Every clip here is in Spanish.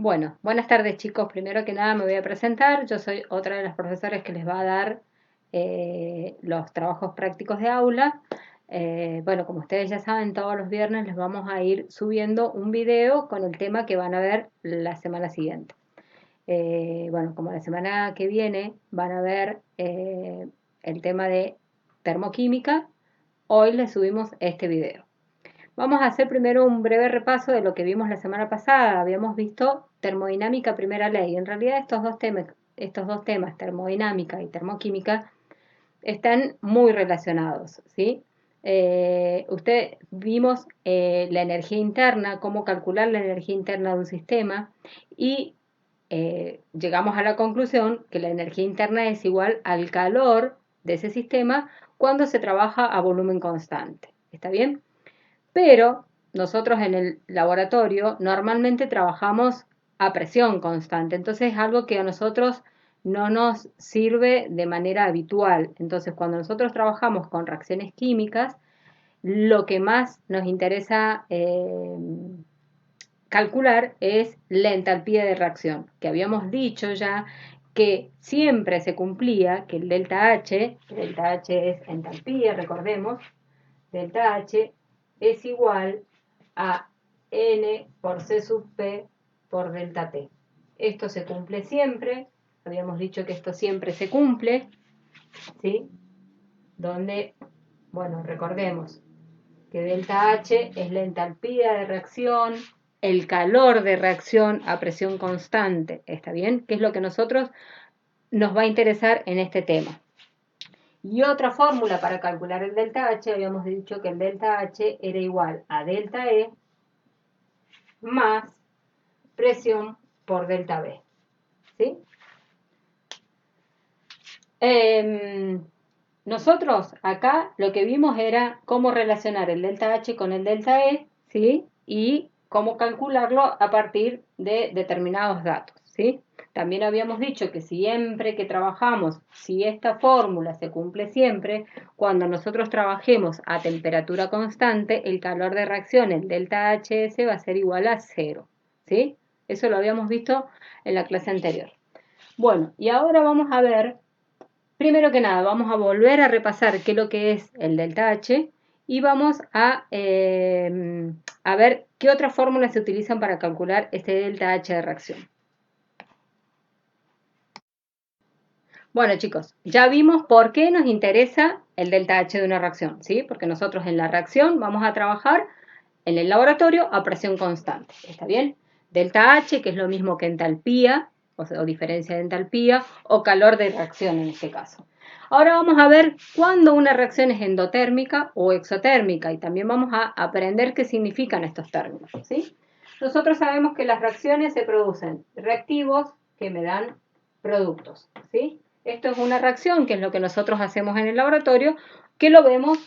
Bueno, buenas tardes chicos. Primero que nada me voy a presentar. Yo soy otra de las profesoras que les va a dar los trabajos prácticos de aula. Bueno, como ustedes ya saben, todos los viernes les vamos a ir subiendo un video con el tema que van a ver la semana siguiente. Bueno, como la semana que viene van a ver el tema de termoquímica, hoy les subimos este video. Vamos a hacer primero un breve repaso de lo que vimos la semana pasada. Habíamos visto termodinámica primera ley. En realidad estos dos temas, termodinámica y termoquímica, están muy relacionados, ¿sí? Vimos la energía interna, cómo calcular la energía interna de un sistema y llegamos a la conclusión que la energía interna es igual al calor de ese sistema cuando se trabaja a volumen constante. ¿Está bien? Pero nosotros en el laboratorio normalmente trabajamos a presión constante, entonces es algo que a nosotros no nos sirve de manera habitual. Entonces, cuando nosotros trabajamos con reacciones químicas, lo que más nos interesa calcular es la entalpía de reacción, que habíamos dicho ya que siempre se cumplía que el delta H es entalpía, recordemos, delta H es igual a N por C sub P por delta T. Esto se cumple siempre, habíamos dicho que esto siempre se cumple, ¿sí? Donde, bueno, recordemos que delta H es la entalpía de reacción, el calor de reacción a presión constante, ¿está bien? Que es lo que a nosotros nos va a interesar en este tema. Y otra fórmula para calcular el delta H, habíamos dicho que el delta H era igual a delta E más presión por delta B. ¿Sí? Nosotros acá lo que vimos era cómo relacionar el delta H con el delta E, ¿sí? Y cómo calcularlo a partir de determinados datos, ¿sí? También habíamos dicho que siempre que trabajamos, si esta fórmula se cumple siempre, cuando nosotros trabajemos a temperatura constante, el calor de reacción, el delta HS, va a ser igual a 0, ¿sí? Eso lo habíamos visto en la clase anterior. Bueno, y ahora vamos a ver, primero que nada, vamos a volver a repasar qué es lo que es el delta H y vamos a ver qué otras fórmulas se utilizan para calcular este delta H de reacción. Bueno, chicos, ya vimos por qué nos interesa el delta H de una reacción, ¿sí? Porque nosotros en la reacción vamos a trabajar en el laboratorio a presión constante, ¿está bien? Delta H, que es lo mismo que entalpía, o diferencia de entalpía, o calor de reacción en este caso. Ahora vamos a ver cuándo una reacción es endotérmica o exotérmica y también vamos a aprender qué significan estos términos, ¿sí? Nosotros sabemos que las reacciones se producen reactivos que me dan productos, ¿sí? Esto es una reacción, que es lo que nosotros hacemos en el laboratorio, que lo vemos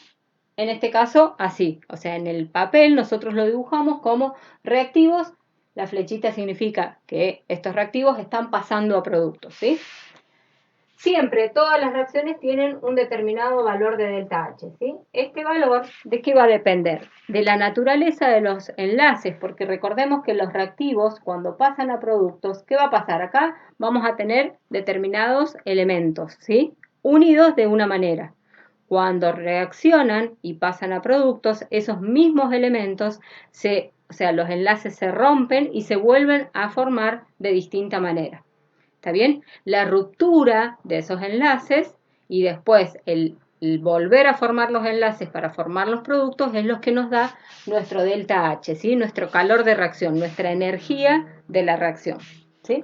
en este caso así, o sea, en el papel nosotros lo dibujamos como reactivos, la flechita significa que estos reactivos están pasando a productos, ¿sí? Siempre todas las reacciones tienen un determinado valor de delta H, ¿sí? Este valor, ¿de qué va a depender? De la naturaleza de los enlaces, porque recordemos que los reactivos, cuando pasan a productos, ¿qué va a pasar? Acá vamos a tener determinados elementos, ¿sí? Unidos de una manera. Cuando reaccionan y pasan a productos, esos mismos elementos, o sea, los enlaces se rompen y se vuelven a formar de distinta manera. ¿Está bien? La ruptura de esos enlaces y después el volver a formar los enlaces para formar los productos es lo que nos da nuestro delta H, ¿sí? Nuestro calor de reacción, nuestra energía de la reacción, ¿sí?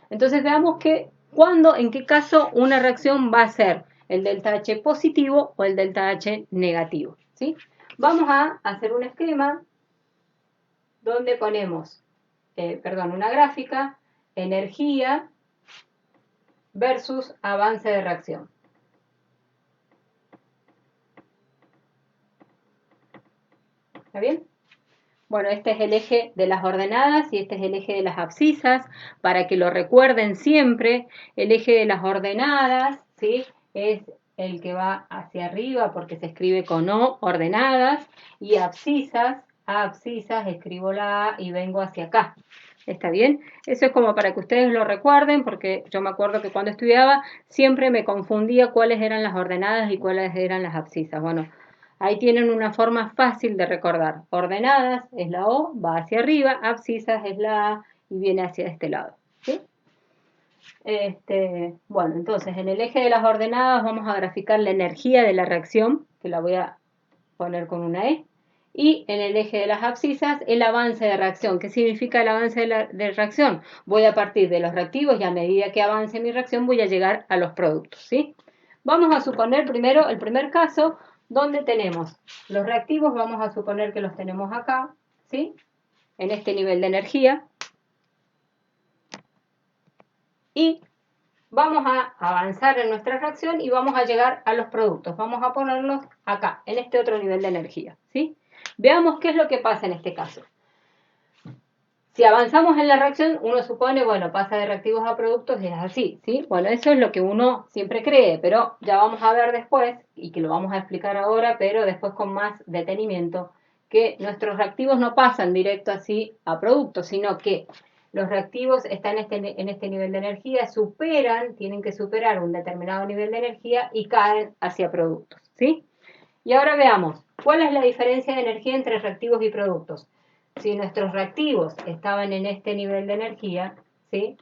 Entonces veamos que cuándo, en qué caso una reacción va a ser el delta H positivo o el delta H negativo, ¿sí? Vamos a hacer un esquema donde ponemos, una gráfica, energía versus avance de reacción. ¿Está bien? Bueno, este es el eje de las ordenadas y este es el eje de las abscisas. Para que lo recuerden siempre, el eje de las ordenadas, ¿sí? Es el que va hacia arriba porque se escribe con O, ordenadas, y abscisas, escribo la A y vengo hacia acá, ¿Está bien? Eso es como para que ustedes lo recuerden, porque yo me acuerdo que cuando estudiaba siempre me confundía cuáles eran las ordenadas y cuáles eran las abscisas. Bueno, ahí tienen una forma fácil de recordar. Ordenadas es la O, va hacia arriba, abscisas es la A y viene hacia este lado. ¿Sí? Bueno, entonces en el eje de las ordenadas vamos a graficar la energía de la reacción, que la voy a poner con una E, y en el eje de las abscisas el avance de reacción. ¿Qué significa el avance de reacción? Voy a partir de los reactivos y a medida que avance mi reacción voy a llegar a los productos, ¿sí? Vamos a suponer primero el primer caso donde tenemos los reactivos, vamos a suponer que los tenemos acá, ¿sí? En este nivel de energía. Y vamos a avanzar en nuestra reacción y vamos a llegar a los productos. Vamos a ponerlos acá, en este otro nivel de energía, ¿sí? Veamos qué es lo que pasa en este caso. Si avanzamos en la reacción, uno supone, bueno, pasa de reactivos a productos, es así, ¿sí? Bueno, eso es lo que uno siempre cree, pero ya vamos a ver después, y que lo vamos a explicar ahora, pero después con más detenimiento, que nuestros reactivos no pasan directo así a productos, sino que los reactivos están en este nivel de energía, tienen que superar un determinado nivel de energía y caen hacia productos, ¿sí? Y ahora veamos, ¿cuál es la diferencia de energía entre reactivos y productos? Si nuestros reactivos estaban en este nivel de energía, ¿sí?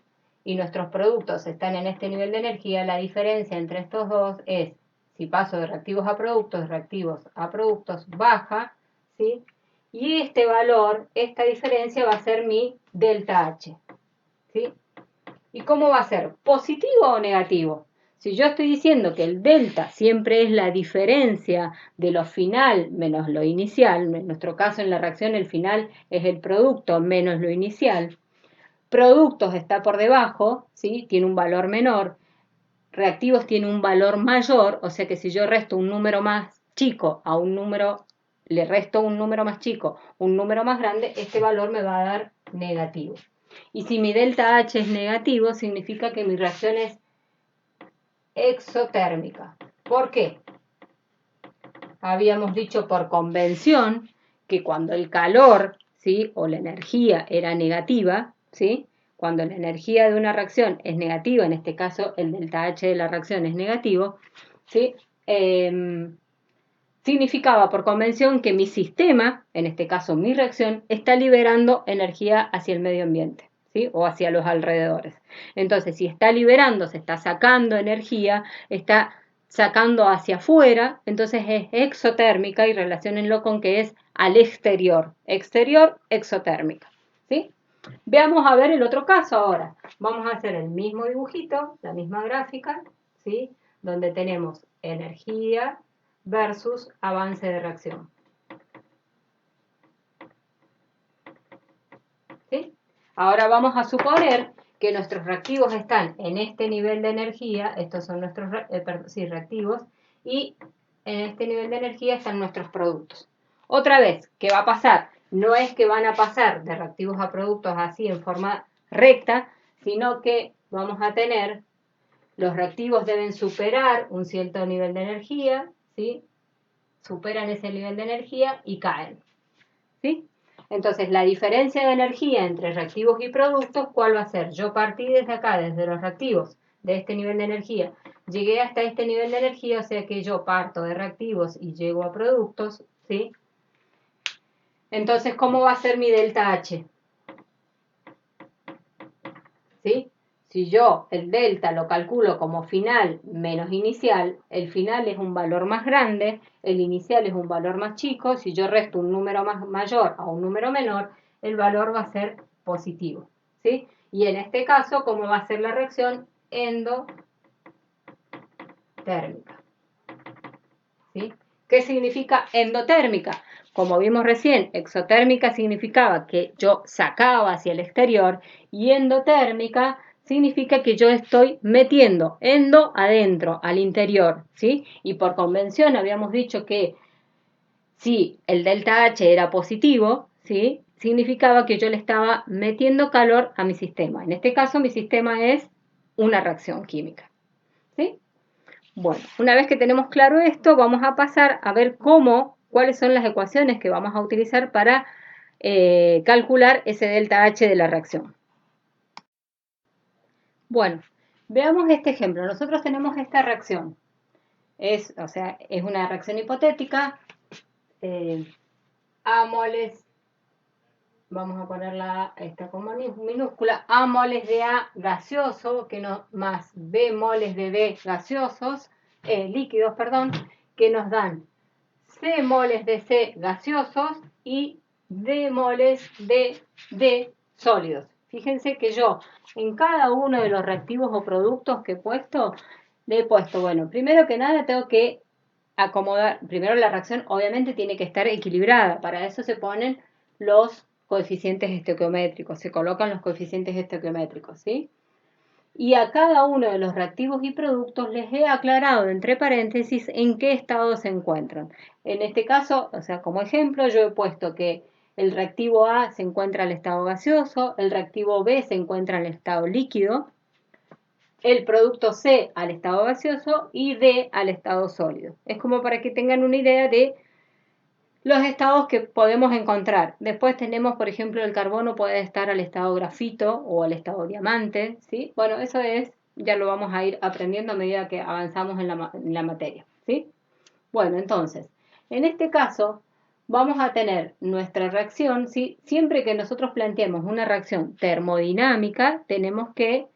Y nuestros productos están en este nivel de energía, la diferencia entre estos dos es, si paso de reactivos a productos, baja, ¿sí? Y este valor, esta diferencia va a ser mi delta H, ¿sí? ¿Y cómo va a ser? ¿Positivo o negativo? Si yo estoy diciendo que el delta siempre es la diferencia de lo final menos lo inicial, en nuestro caso en la reacción el final es el producto menos lo inicial, productos está por debajo, ¿sí? Tiene un valor menor, reactivos tiene un valor mayor, o sea que si yo resto un número más chico a un número, le resto un número más chico, un número más grande, este valor me va a dar negativo. Y si mi delta H es negativo, significa que mi reacción es exotérmica. ¿Por qué? Habíamos dicho por convención que cuando el calor, ¿sí? O la energía era negativa, ¿sí? Cuando la energía de una reacción es negativa, en este caso el delta H de la reacción es negativo, ¿sí? Significaba por convención que mi sistema, en este caso mi reacción, está liberando energía hacia el medio ambiente, ¿sí? O hacia los alrededores. Entonces, si está liberando, se está sacando energía, está sacando hacia afuera, entonces es exotérmica y relaciónenlo con que es al exterior. Exterior, exotérmica, ¿sí? Veamos a ver el otro caso ahora. Vamos a hacer el mismo dibujito, la misma gráfica, ¿sí? Donde tenemos energía versus avance de reacción. ¿Sí? Ahora vamos a suponer que nuestros reactivos están en este nivel de energía, estos son nuestros reactivos, y en este nivel de energía están nuestros productos. Otra vez, ¿qué va a pasar? No es que van a pasar de reactivos a productos así en forma recta, sino que vamos a tener, los reactivos deben superar un cierto nivel de energía, ¿sí? Superan ese nivel de energía y caen, ¿sí? Entonces, la diferencia de energía entre reactivos y productos, ¿cuál va a ser? Yo partí desde acá, desde los reactivos, de este nivel de energía, llegué hasta este nivel de energía, o sea que yo parto de reactivos y llego a productos, ¿sí? Entonces, ¿cómo va a ser mi delta H? ¿Sí? Si yo el delta lo calculo como final menos inicial, el final es un valor más grande, el inicial es un valor más chico, si yo resto un número más mayor a un número menor, el valor va a ser positivo, ¿sí? Y en este caso, ¿cómo va a ser la reacción? Endotérmica, ¿sí? ¿Qué significa endotérmica? Como vimos recién, exotérmica significaba que yo sacaba hacia el exterior y endotérmica significa que yo estoy metiendo endo adentro, al interior, ¿sí? Y por convención habíamos dicho que si el delta H era positivo, ¿sí? Significaba que yo le estaba metiendo calor a mi sistema. En este caso, mi sistema es una reacción química, ¿sí? Bueno, una vez que tenemos claro esto, vamos a pasar a ver cuáles son las ecuaciones que vamos a utilizar para calcular ese delta H de la reacción. Bueno, veamos este ejemplo. Nosotros tenemos esta reacción. O sea, es una reacción hipotética. A moles, vamos a ponerla esta como minúscula, A moles de A gaseoso, que no, más B moles de B gaseosos, líquidos, perdón, que nos dan C moles de C gaseosos y D moles de D sólidos. Fíjense que yo en cada uno de los reactivos o productos que he puesto, le he puesto, bueno, primero que nada tengo que acomodar, primero la reacción obviamente tiene que estar equilibrada, para eso se ponen los coeficientes estequiométricos, se colocan los coeficientes estequiométricos, ¿sí? Y a cada uno de los reactivos y productos les he aclarado entre paréntesis en qué estado se encuentran. En este caso, o sea, como ejemplo, yo he puesto que el reactivo A se encuentra en el estado gaseoso, el reactivo B se encuentra en el estado líquido, el producto C al estado gaseoso y D al estado sólido. Es como para que tengan una idea de los estados que podemos encontrar. Después tenemos, por ejemplo, el carbono puede estar al estado grafito o al estado diamante, ¿sí? Bueno, eso ya lo vamos a ir aprendiendo a medida que avanzamos en la materia, ¿sí? Bueno, entonces, en este caso vamos a tener nuestra reacción, ¿sí? Siempre que nosotros planteemos una reacción termodinámica, tenemos que,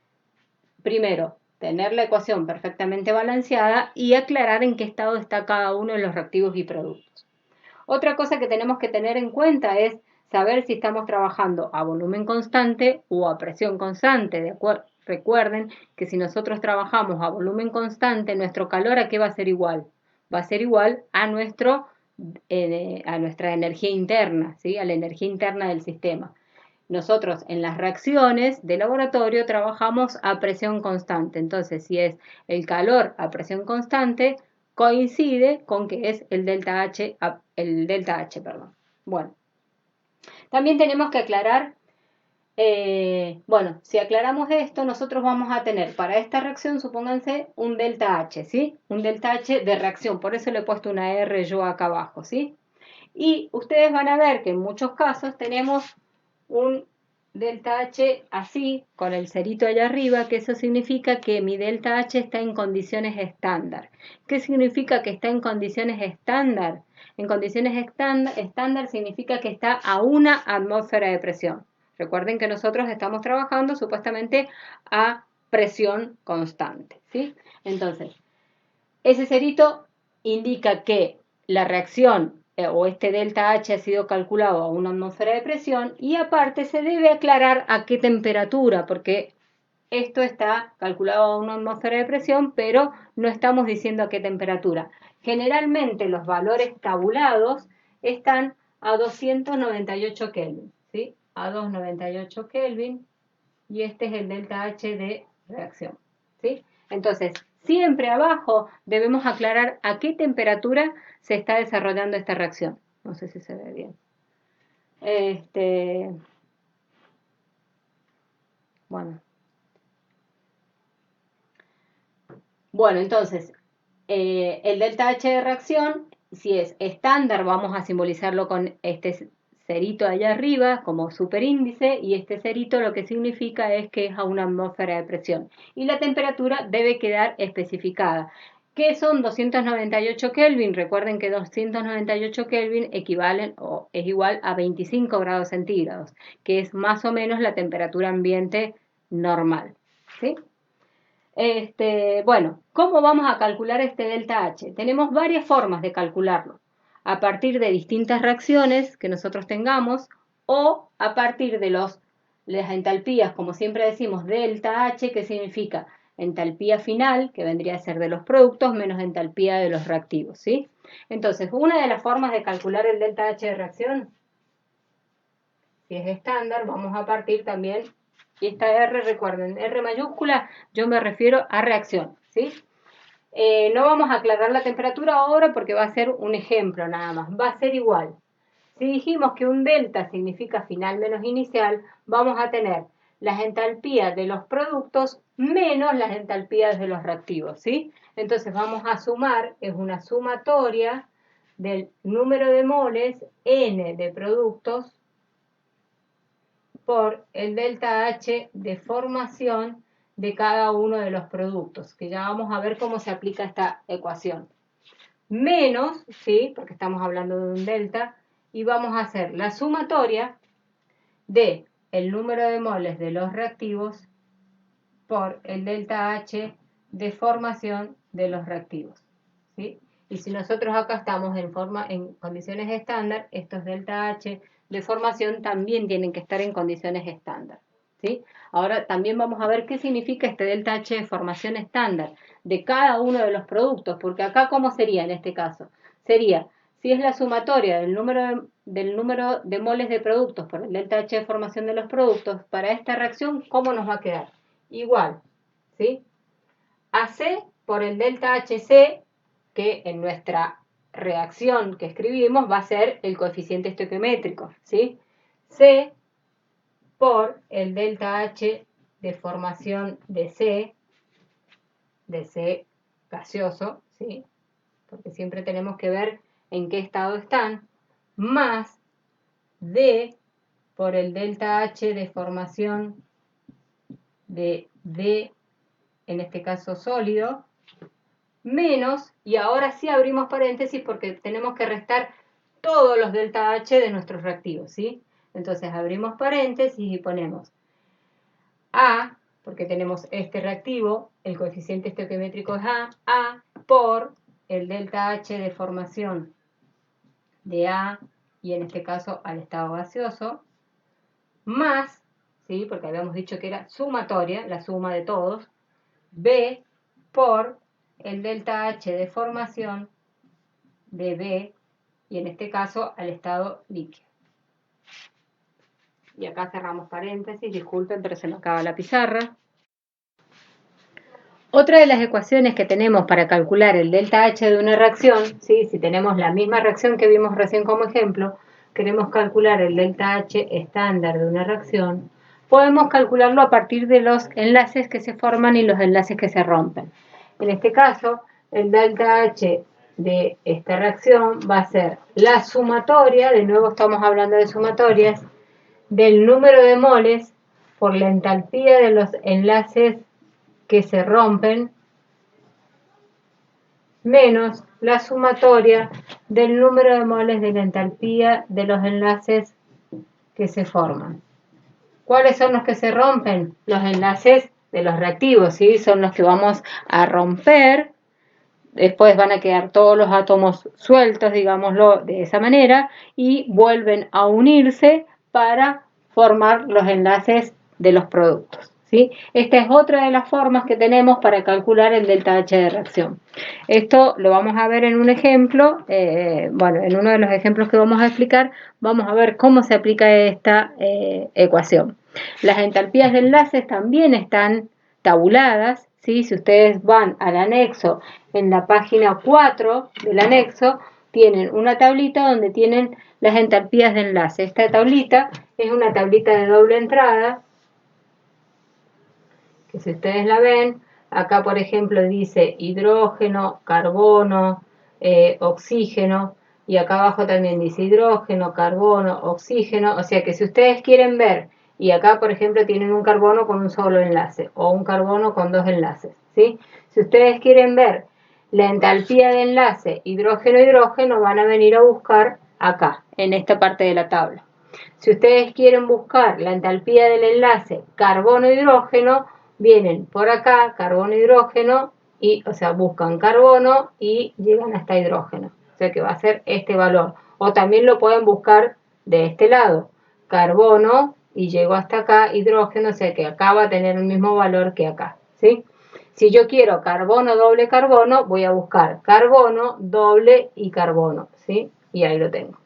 primero, tener la ecuación perfectamente balanceada y aclarar en qué estado está cada uno de los reactivos y productos. Otra cosa que tenemos que tener en cuenta es saber si estamos trabajando a volumen constante o a presión constante. Recuerden que si nosotros trabajamos a volumen constante, nuestro calor ¿a qué va a ser igual? Va a ser igual a nuestra energía interna, ¿sí? A la energía interna del sistema. Nosotros en las reacciones de laboratorio trabajamos a presión constante. Entonces, si es el calor a presión constante, coincide con que es el delta H, perdón. Bueno, también tenemos que aclarar, bueno, si aclaramos esto, nosotros vamos a tener para esta reacción, supónganse, un delta H, ¿sí? Un delta H de reacción, por eso le he puesto una R yo acá abajo, ¿sí? Y ustedes van a ver que en muchos casos tenemos un delta H así, con el cerito allá arriba, que eso significa que mi delta H está en condiciones estándar. ¿Qué significa que está en condiciones estándar? En condiciones estándar significa que está a una atmósfera de presión. Recuerden que nosotros estamos trabajando supuestamente a presión constante, ¿sí? Entonces, ese cerito indica que la reacción o este delta H ha sido calculado a una atmósfera de presión y aparte se debe aclarar a qué temperatura, porque esto está calculado a una atmósfera de presión, pero no estamos diciendo a qué temperatura. Generalmente los valores tabulados están a 298 Kelvin, ¿sí? A 298 Kelvin y este es el delta H de reacción, ¿sí? Entonces, siempre abajo debemos aclarar a qué temperatura se está desarrollando esta reacción. No sé si se ve bien. Bueno. Bueno, entonces, el delta H de reacción, si es estándar, vamos a simbolizarlo con este cerito allá arriba como superíndice y este cerito lo que significa es que es a una atmósfera de presión. Y la temperatura debe quedar especificada. ¿Qué son 298 Kelvin? Recuerden que 298 Kelvin equivalen o es igual a 25 grados centígrados, que es más o menos la temperatura ambiente normal, ¿sí? Bueno, ¿cómo vamos a calcular este delta H? Tenemos varias formas de calcularlo. A partir de distintas reacciones que nosotros tengamos o a partir de las entalpías, como siempre decimos, delta H, que significa entalpía final, que vendría a ser de los productos, menos entalpía de los reactivos, ¿sí? Entonces, una de las formas de calcular el delta H de reacción, si es estándar, vamos a partir también. Y esta R, recuerden, R mayúscula, yo me refiero a reacción, ¿sí? No vamos a aclarar la temperatura ahora porque va a ser un ejemplo nada más, va a ser igual. Si dijimos que un delta significa final menos inicial, vamos a tener las entalpías de los productos menos las entalpías de los reactivos, ¿sí? Entonces vamos a sumar, es una sumatoria del número de moles N de productos por el delta H de formación de cada uno de los productos, que ya vamos a ver cómo se aplica esta ecuación. Menos, ¿sí? Porque estamos hablando de un delta, y vamos a hacer la sumatoria de el número de moles de los reactivos por el delta H de formación de los reactivos, ¿sí? Y si nosotros acá estamos en condiciones estándar, estos delta H de formación también tienen que estar en condiciones estándar, ¿sí? Ahora también vamos a ver qué significa este delta H de formación estándar de cada uno de los productos, porque acá ¿cómo sería en este caso? Sería, si es la sumatoria del número de moles de productos por el delta H de formación de los productos, para esta reacción, ¿cómo nos va a quedar? Igual, ¿sí? AC por el delta HC, que en nuestra reacción que escribimos va a ser el coeficiente estoquiométrico, ¿sí? C por el delta H de formación de C gaseoso, ¿sí? Porque siempre tenemos que ver en qué estado están, más D por el delta H de formación de D, en este caso sólido, menos, y ahora sí abrimos paréntesis porque tenemos que restar todos los delta H de nuestros reactivos, ¿sí? Entonces abrimos paréntesis y ponemos A, porque tenemos este reactivo, el coeficiente estoquiométrico es A por el delta H de formación de A, y en este caso al estado gaseoso, más, ¿sí? Porque habíamos dicho que era sumatoria, la suma de todos, B por el delta H de formación de B, y en este caso al estado líquido. Y acá cerramos paréntesis, disculpen, pero se me acaba la pizarra. Otra de las ecuaciones que tenemos para calcular el delta H de una reacción, ¿sí? Si tenemos la misma reacción que vimos recién como ejemplo, queremos calcular el delta H estándar de una reacción, podemos calcularlo a partir de los enlaces que se forman y los enlaces que se rompen. En este caso, el delta H de esta reacción va a ser la sumatoria, de nuevo estamos hablando de sumatorias, del número de moles por la entalpía de los enlaces que se rompen, menos la sumatoria del número de moles de la entalpía de los enlaces que se forman. ¿Cuáles son los que se rompen? Los enlaces de los reactivos, ¿sí? Son los que vamos a romper. Después van a quedar todos los átomos sueltos, digámoslo de esa manera, y vuelven a unirse para formar los enlaces de los productos, ¿sí? Esta es otra de las formas que tenemos para calcular el delta H de reacción. Esto lo vamos a ver en un ejemplo, bueno, en uno de los ejemplos que vamos a explicar, vamos a ver cómo se aplica esta ecuación. Las entalpías de enlaces también están tabuladas, ¿sí? Si ustedes van al anexo, en la página 4 del anexo, tienen una tablita donde tienen las entalpías de enlace. Esta tablita es una tablita de doble entrada, que si ustedes la ven, acá por ejemplo dice hidrógeno, carbono, oxígeno, y acá abajo también dice hidrógeno, carbono, oxígeno, o sea que si ustedes quieren ver, y acá por ejemplo tienen un carbono con un solo enlace, o un carbono con dos enlaces, ¿sí? Si ustedes quieren ver la entalpía de enlace hidrógeno-hidrógeno, van a venir a buscar acá, en esta parte de la tabla. Si ustedes quieren buscar la entalpía del enlace carbono-hidrógeno, vienen por acá, carbono-hidrógeno, y, o sea, buscan carbono y llegan hasta hidrógeno. O sea que va a ser este valor. O también lo pueden buscar de este lado, carbono, y llego hasta acá, hidrógeno, o sea que acá va a tener el mismo valor que acá, ¿sí? Si yo quiero carbono doble carbono, voy a buscar carbono doble y carbono, ¿sí? Y ahí lo tengo.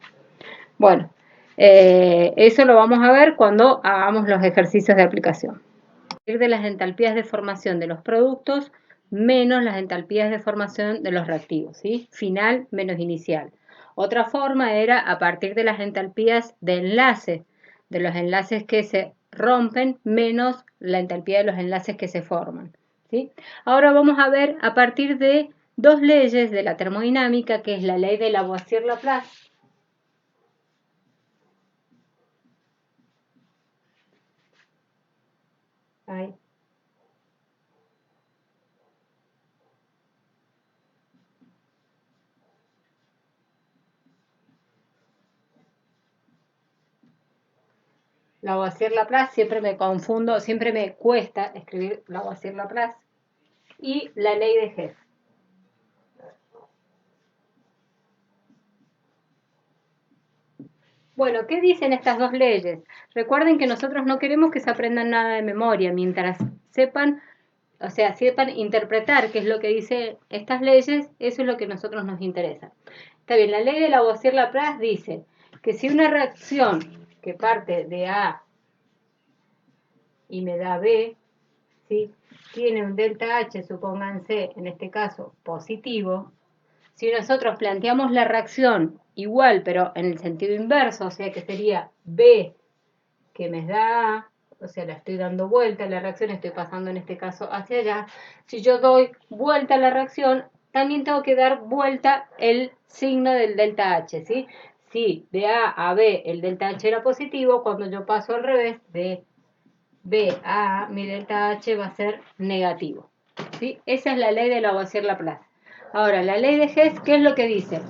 Bueno, eso lo vamos a ver cuando hagamos los ejercicios de aplicación. A partir de las entalpías de formación de los productos menos las entalpías de formación de los reactivos, ¿sí? Final menos inicial. Otra forma era a partir de las entalpías de enlace, de los enlaces que se rompen menos la entalpía de los enlaces que se forman, ¿sí? Ahora vamos a ver a partir de dos leyes de la termodinámica, que es la ley de Lavoisier-Laplace Lavoisier-Laplace, siempre me confundo, siempre me cuesta escribir Lavoisier-Laplace. Y la ley de Hess. Bueno, ¿qué dicen estas dos leyes? Recuerden que nosotros no queremos que se aprendan nada de memoria, mientras sepan, o sea, sepan interpretar qué es lo que dicen estas leyes, eso es lo que a nosotros nos interesa. Está bien, la ley de Lavoisier-Laplace dice que si una reacción que parte de A y me da B, ¿sí?, tiene un delta H, supónganse, en este caso, positivo. Si nosotros planteamos la reacción igual, pero en el sentido inverso, o sea que sería B que me da A, o sea, la estoy dando vuelta, la reacción estoy pasando en este caso hacia allá. Si yo doy vuelta a la reacción, también tengo que dar vuelta el signo del delta H, ¿sí? Si de A a B el delta H era positivo, cuando yo paso al revés, de B a A, mi delta H va a ser negativo, ¿sí? Esa es la ley de Lavoisier-Laplace. Ahora, la ley de Hess, ¿qué es lo que dice?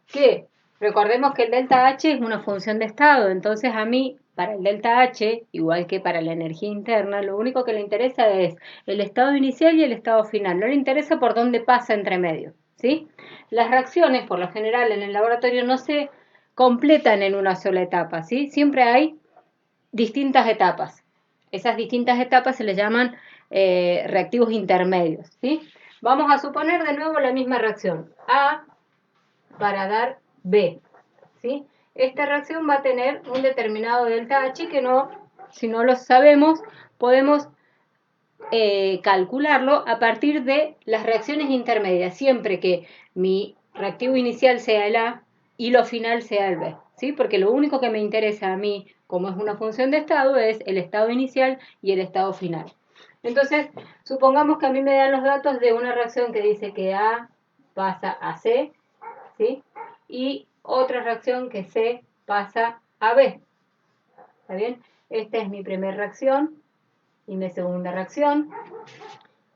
Que recordemos que el delta H es una función de estado, entonces a mí, para el delta H, igual que para la energía interna, lo único que le interesa es el estado inicial y el estado final, no le interesa por dónde pasa entre medio, ¿sí? Las reacciones, por lo general, en el laboratorio no se completan en una sola etapa, ¿sí? Siempre hay distintas etapas. Esas distintas etapas se les llaman reactivos intermedios, ¿sí? Vamos a suponer de nuevo la misma reacción. A para dar B, ¿sí? Esta reacción va a tener un determinado delta H que no, si no lo sabemos, podemos calcularlo a partir de las reacciones intermedias, siempre que mi reactivo inicial sea el A y lo final sea el B, ¿sí? Porque lo único que me interesa a mí, como es una función de estado, es el estado inicial y el estado final. Entonces, supongamos que a mí me dan los datos de una reacción que dice que A pasa a C, ¿sí? Y otra reacción que C pasa a B. ¿Está bien? Esta es mi primera reacción y mi segunda reacción.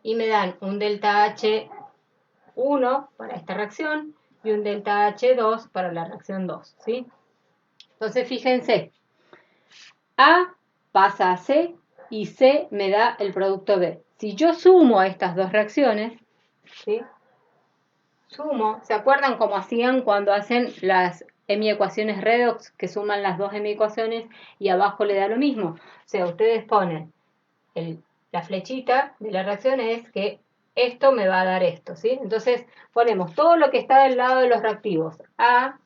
Y me dan un delta H1 para esta reacción y un delta H2 para la reacción 2, ¿sí? Entonces, fíjense, A pasa a C y C me da el producto B. Si yo sumo a estas dos reacciones, ¿sí?, sumo, ¿se acuerdan cómo hacían cuando hacen las hemiecuaciones redox, que suman las dos hemiecuaciones y abajo le da lo mismo? O sea, ustedes ponen la flechita de la reacción es que esto me va a dar esto, ¿sí? Entonces ponemos todo lo que está del lado de los reactivos, A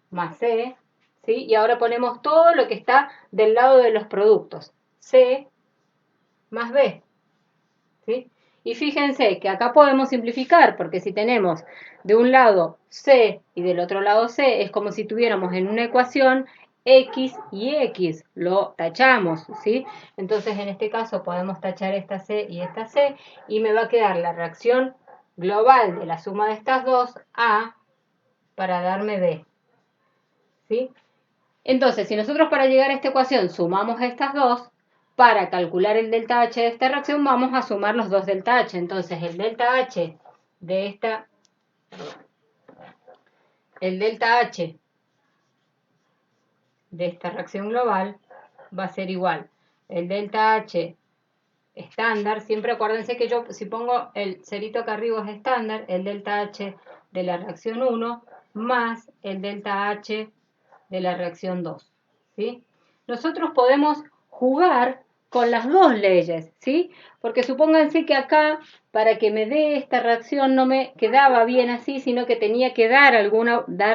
más C, ¿sí? Y ahora ponemos todo lo que está del lado de los productos, C más B, ¿sí? Y fíjense que acá podemos simplificar, porque si tenemos de un lado C y del otro lado C, es como si tuviéramos en una ecuación X y X, lo tachamos, ¿sí? Entonces en este caso podemos tachar esta C y esta C, y me va a quedar la reacción global de la suma de estas dos, A, para darme B, ¿sí? Entonces, si nosotros para llegar a esta ecuación sumamos estas dos, para calcular el delta H de esta reacción vamos a sumar los dos delta H. Entonces, el delta H de esta, el delta H de esta reacción global va a ser igual. El delta H estándar, siempre acuérdense que yo, si pongo el cerito acá arriba es estándar, el delta H de la reacción 1 más el delta H de la reacción 2, ¿sí? Nosotros podemos jugar con las dos leyes, ¿sí? Porque supónganse que acá, para que me dé esta reacción, no me quedaba bien así, sino que tenía que dar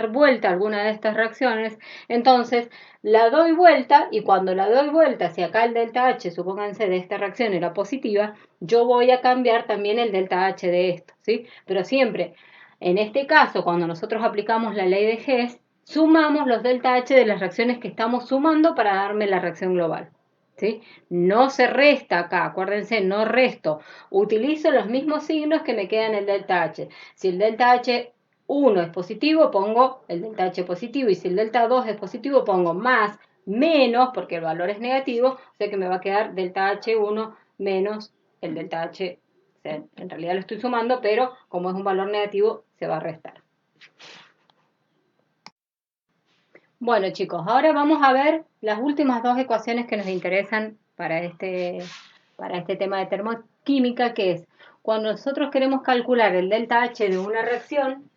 vuelta a alguna de estas reacciones. Entonces, la doy vuelta, y cuando la doy vuelta, si acá el delta H, supónganse, de esta reacción era positiva, yo voy a cambiar también el delta H de esto, ¿sí? Pero siempre, en este caso, cuando nosotros aplicamos la ley de Hess, sumamos los delta H de las reacciones que estamos sumando para darme la reacción global, ¿sí? No se resta acá, acuérdense, no resto. Utilizo los mismos signos que me quedan en el delta H. Si el delta H1 es positivo, pongo el delta H positivo, y si el delta 2 es positivo, pongo más, menos, porque el valor es negativo, o sea que me va a quedar delta H1 menos el delta H. O sea, en realidad lo estoy sumando, pero como es un valor negativo, se va a restar. Bueno, chicos, ahora vamos a ver las últimas dos ecuaciones que nos interesan para este tema de termoquímica, que es cuando nosotros queremos calcular el delta H de una reacción,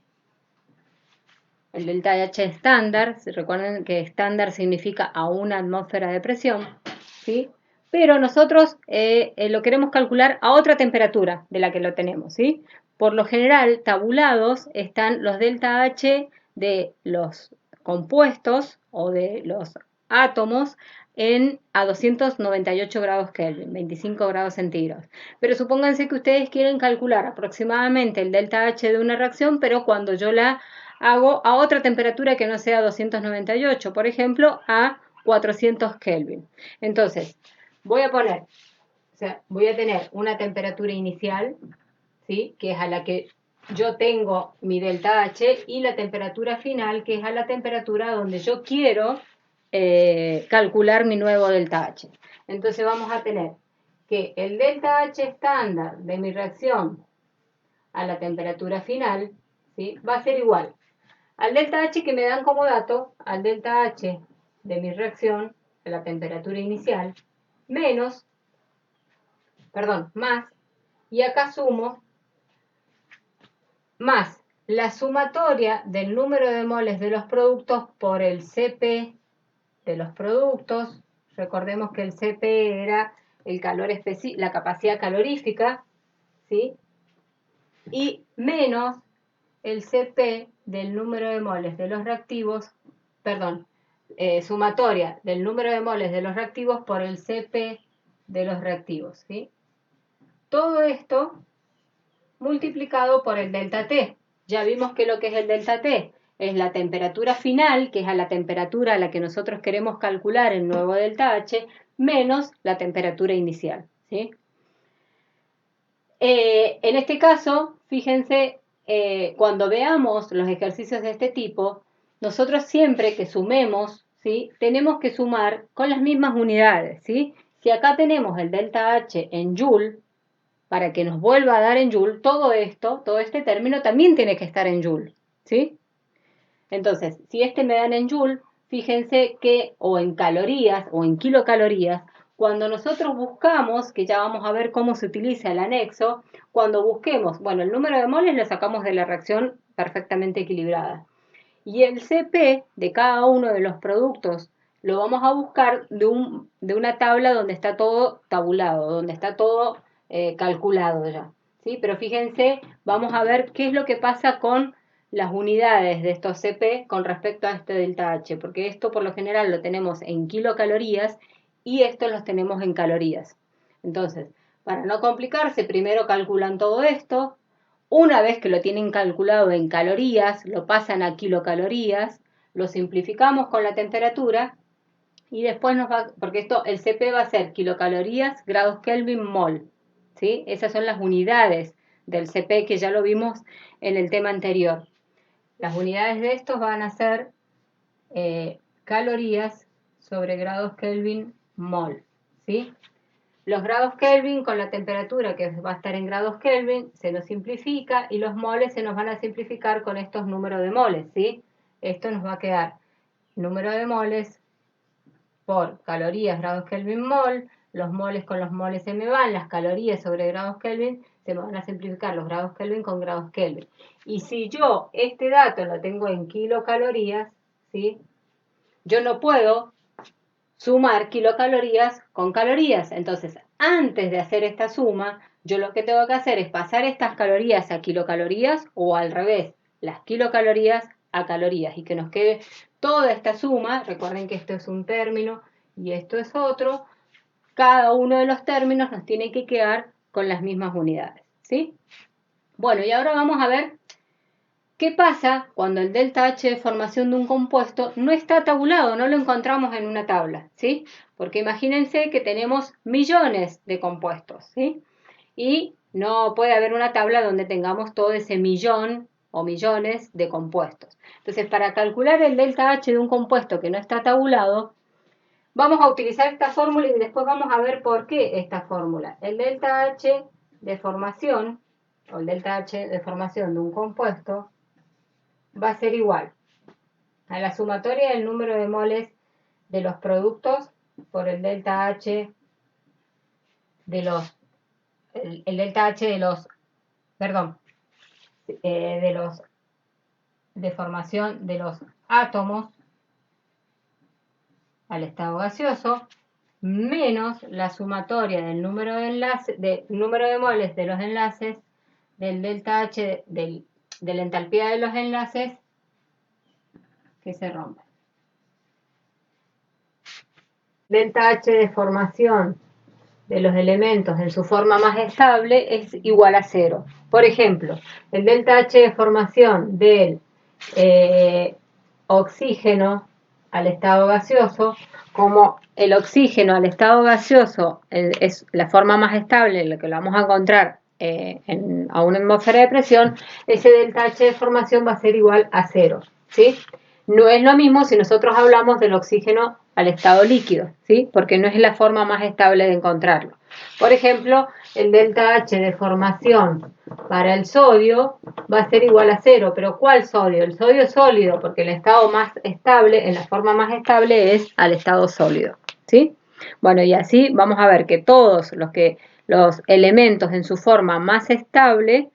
el delta H estándar, si recuerden que estándar significa a una atmósfera de presión, ¿sí? Pero nosotros lo queremos calcular a otra temperatura de la que lo tenemos, ¿sí? Por lo general, tabulados están los delta H de los compuestos o de los átomos a 298 grados Kelvin, 25 grados centígrados. Pero supónganse que ustedes quieren calcular aproximadamente el delta H de una reacción, pero cuando yo la hago a otra temperatura que no sea 298, por ejemplo, a 400 Kelvin. Entonces, voy a poner, o sea, voy a tener una temperatura inicial, ¿sí? Que es a la que yo tengo mi delta H, y la temperatura final, que es a la temperatura donde yo quiero calcular mi nuevo delta H. Entonces vamos a tener que el delta H estándar de mi reacción a la temperatura final, ¿sí? Va a ser igual al delta H que me dan como dato, al delta H de mi reacción, a la temperatura inicial, menos, perdón, más, y acá sumo, más la sumatoria del número de moles de los productos por el Cp de los productos. Recordemos que el Cp era el calor la capacidad calorífica, ¿sí? Y menos el Cp del número de moles de los reactivos, perdón, sumatoria del número de moles de los reactivos por el Cp de los reactivos, ¿sí? Todo esto multiplicado por el delta T. Ya vimos que lo que es el delta T es la temperatura final, que es a la temperatura a la que nosotros queremos calcular el nuevo delta H, menos la temperatura inicial, ¿sí? En este caso, fíjense, cuando veamos los ejercicios de este tipo, nosotros siempre que sumemos, ¿sí? Tenemos que sumar con las mismas unidades, ¿sí? Si acá tenemos el delta H en Joule, para que nos vuelva a dar en Joule, todo esto, todo este término también tiene que estar en Joule, ¿sí? Entonces, si este me dan en Joule, fíjense que, o en calorías, o en kilocalorías, cuando nosotros buscamos, que ya vamos a ver cómo se utiliza el anexo, cuando busquemos, bueno, el número de moles lo sacamos de la reacción perfectamente equilibrada. Y el Cp de cada uno de los productos lo vamos a buscar de una tabla donde está todo tabulado, donde está todo calculado ya, ¿sí? Pero fíjense, vamos a ver qué es lo que pasa con las unidades de estos Cp con respecto a este delta H, porque esto por lo general lo tenemos en kilocalorías y estos los tenemos en calorías. Entonces, para no complicarse, primero calculan todo esto. Una vez que lo tienen calculado en calorías, lo pasan a kilocalorías, lo simplificamos con la temperatura y después nos va, porque esto, el Cp va a ser kilocalorías, grados Kelvin, mol, ¿sí? Esas son las unidades del Cp que ya lo vimos en el tema anterior. Las unidades de estos van a ser calorías sobre grados Kelvin, mol, ¿sí? Los grados Kelvin con la temperatura que va a estar en grados Kelvin se nos simplifica y los moles se nos van a simplificar con estos números de moles, ¿sí? Esto nos va a quedar número de moles por calorías grados Kelvin mol, los moles con los moles se me van, las calorías sobre grados Kelvin se me van a simplificar los grados Kelvin con grados Kelvin. Y si yo este dato lo tengo en kilocalorías, ¿sí? Yo no puedo sumar kilocalorías con calorías. Entonces, antes de hacer esta suma, yo lo que tengo que hacer es pasar estas calorías a kilocalorías o al revés, las kilocalorías a calorías y que nos quede toda esta suma. Recuerden que esto es un término y esto es otro. Cada uno de los términos nos tiene que quedar con las mismas unidades, ¿sí? Bueno, y ahora vamos a ver ¿qué pasa cuando el delta H de formación de un compuesto no está tabulado, no lo encontramos en una tabla, ¿sí? Porque imagínense que tenemos millones de compuestos, ¿sí? Y no puede haber una tabla donde tengamos todo ese millón o millones de compuestos. Entonces, para calcular el delta H de un compuesto que no está tabulado, vamos a utilizar esta fórmula y después vamos a ver por qué esta fórmula. El delta H de formación, o el delta H de formación de un compuesto, va a ser igual a la sumatoria del número de moles de los productos por el delta H de los, el delta H de los, perdón, de los, de formación de los átomos al estado gaseoso, menos la sumatoria del número de enlaces, del número de moles de los enlaces, del delta H, de la entalpía de los enlaces que se rompen. Delta H de formación de los elementos en su forma más estable es igual a 0. Por ejemplo, el delta H de formación del oxígeno al estado gaseoso, como el oxígeno al estado gaseoso es la forma más estable en la que lo vamos a encontrar a una atmósfera de presión, ese delta H de formación va a ser igual a 0, ¿sí? No es lo mismo si nosotros hablamos del oxígeno al estado líquido, ¿sí? Porque no es la forma más estable de encontrarlo. Por ejemplo, el delta H de formación para el sodio va a ser igual a 0, pero ¿cuál sodio? El sodio sólido, porque el estado más estable, en la forma más estable es al estado sólido, ¿sí? Bueno, y así vamos a ver que todos los elementos en su forma más estable,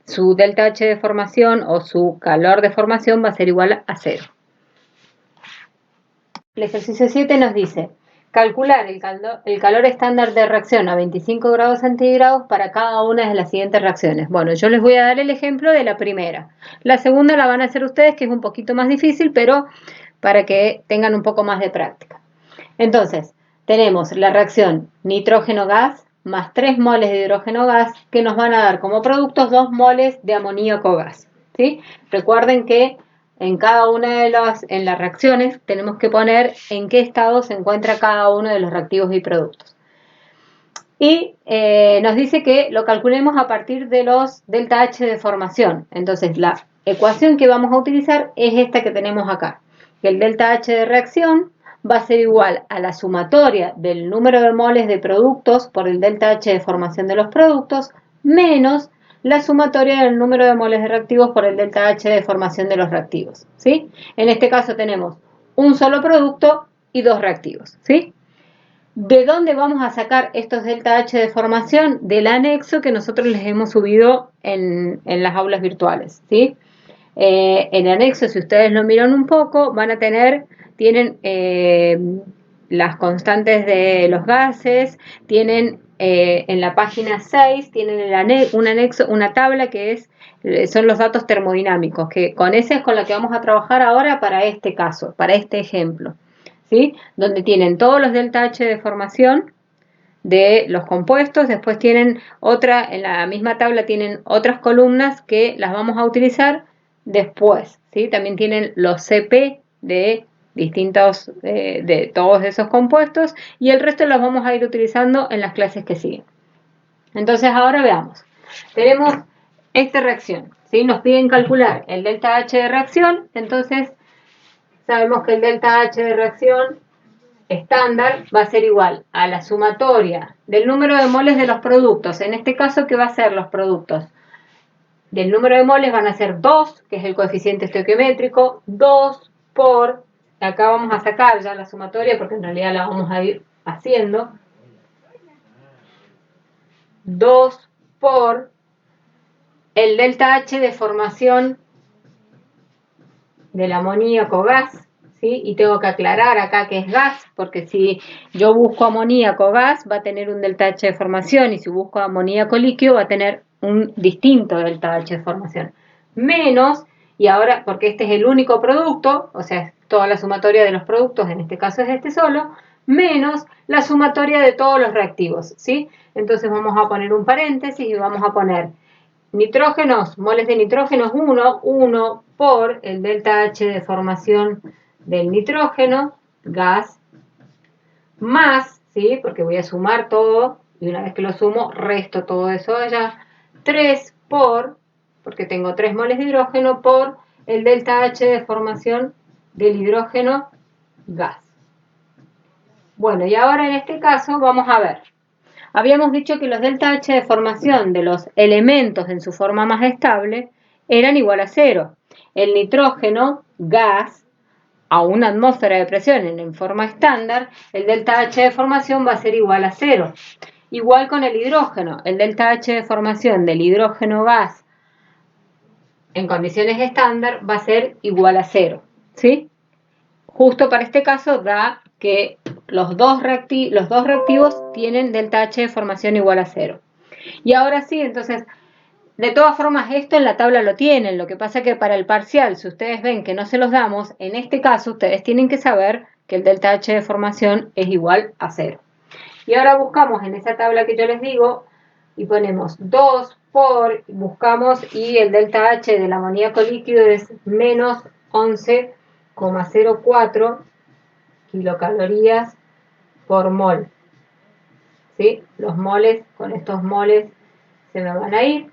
su delta H de formación o su calor de formación va a ser igual a 0. El ejercicio 7 nos dice calcular el calor estándar de reacción a 25 grados centígrados para cada una de las siguientes reacciones. Bueno, yo les voy a dar el ejemplo de la primera. La segunda la van a hacer ustedes, que es un poquito más difícil, pero para que tengan un poco más de práctica. Entonces, tenemos la reacción nitrógeno-gas más 3 moles de hidrógeno-gas que nos van a dar como productos 2 moles de amoníaco-gas, ¿sí? Recuerden que en cada una de las reacciones tenemos que poner en qué estado se encuentra cada uno de los reactivos y productos. Y nos dice que lo calculemos a partir de los delta H de formación. Entonces, la ecuación que vamos a utilizar es esta que tenemos acá, que el delta H de reacción va a ser igual a la sumatoria del número de moles de productos por el delta H de formación de los productos menos la sumatoria del número de moles de reactivos por el delta H de formación de los reactivos, ¿sí? En este caso tenemos un solo producto y 2 reactivos, ¿sí? ¿De dónde vamos a sacar estos delta H de formación? Del anexo que nosotros les hemos subido en las aulas virtuales, ¿sí? El anexo, si ustedes lo miran un poco, tienen las constantes de los gases, tienen en la página 6, tienen un anexo, una tabla que son los datos termodinámicos, que con ese es con la que vamos a trabajar ahora para este caso, para este ejemplo, ¿sí? Donde tienen todos los delta H de formación de los compuestos, después tienen en la misma tabla tienen otras columnas que las vamos a utilizar después, ¿sí? También tienen los CP de distintos, de todos esos compuestos, y el resto los vamos a ir utilizando en las clases que siguen. Entonces ahora veamos, tenemos esta reacción, ¿sí? Nos piden calcular el delta H de reacción, entonces sabemos que el delta H de reacción estándar va a ser igual a la sumatoria del número de moles de los productos. En este caso, ¿qué va a ser los productos? Del número de moles van a ser 2, que es el coeficiente estequiométrico, 2 por, acá vamos a sacar ya la sumatoria porque en realidad la vamos a ir haciendo, 2 por el delta H de formación del amoníaco gas, ¿sí? Y tengo que aclarar acá que es gas, porque si yo busco amoníaco gas va a tener un delta H de formación, y si busco amoníaco líquido va a tener un distinto delta H de formación. Menos, y ahora, porque este es el único producto, o sea, toda la sumatoria de los productos, en este caso es este solo, menos la sumatoria de todos los reactivos, ¿sí? Entonces vamos a poner un paréntesis y vamos a poner nitrógenos, moles de nitrógeno 1 por el delta H de formación del nitrógeno, gas, más, ¿sí? Porque voy a sumar todo, y una vez que lo sumo, resto todo eso allá, 3 porque tengo 3 moles de hidrógeno, por el delta H de formación del hidrógeno, gas. Bueno, y ahora en este caso vamos a ver. Habíamos dicho que los delta H de formación de los elementos en su forma más estable eran igual a 0. El nitrógeno, gas, a una atmósfera de presión en forma estándar, el delta H de formación va a ser igual a 0. Igual con el hidrógeno, el delta H de formación del hidrógeno gas en condiciones estándar va a ser igual a 0, ¿sí? Justo para este caso da que los dos reactivos tienen delta H de formación igual a 0. Y ahora sí, entonces, de todas formas esto en la tabla lo tienen, lo que pasa que para el parcial, si ustedes ven que no se los damos, en este caso ustedes tienen que saber que el delta H de formación es igual a 0. Y ahora buscamos en esa tabla que yo les digo y ponemos 2 por, buscamos y el delta H del amoníaco líquido es menos 11,04 kilocalorías por mol. ¿Sí? Los moles, con estos moles se me van a ir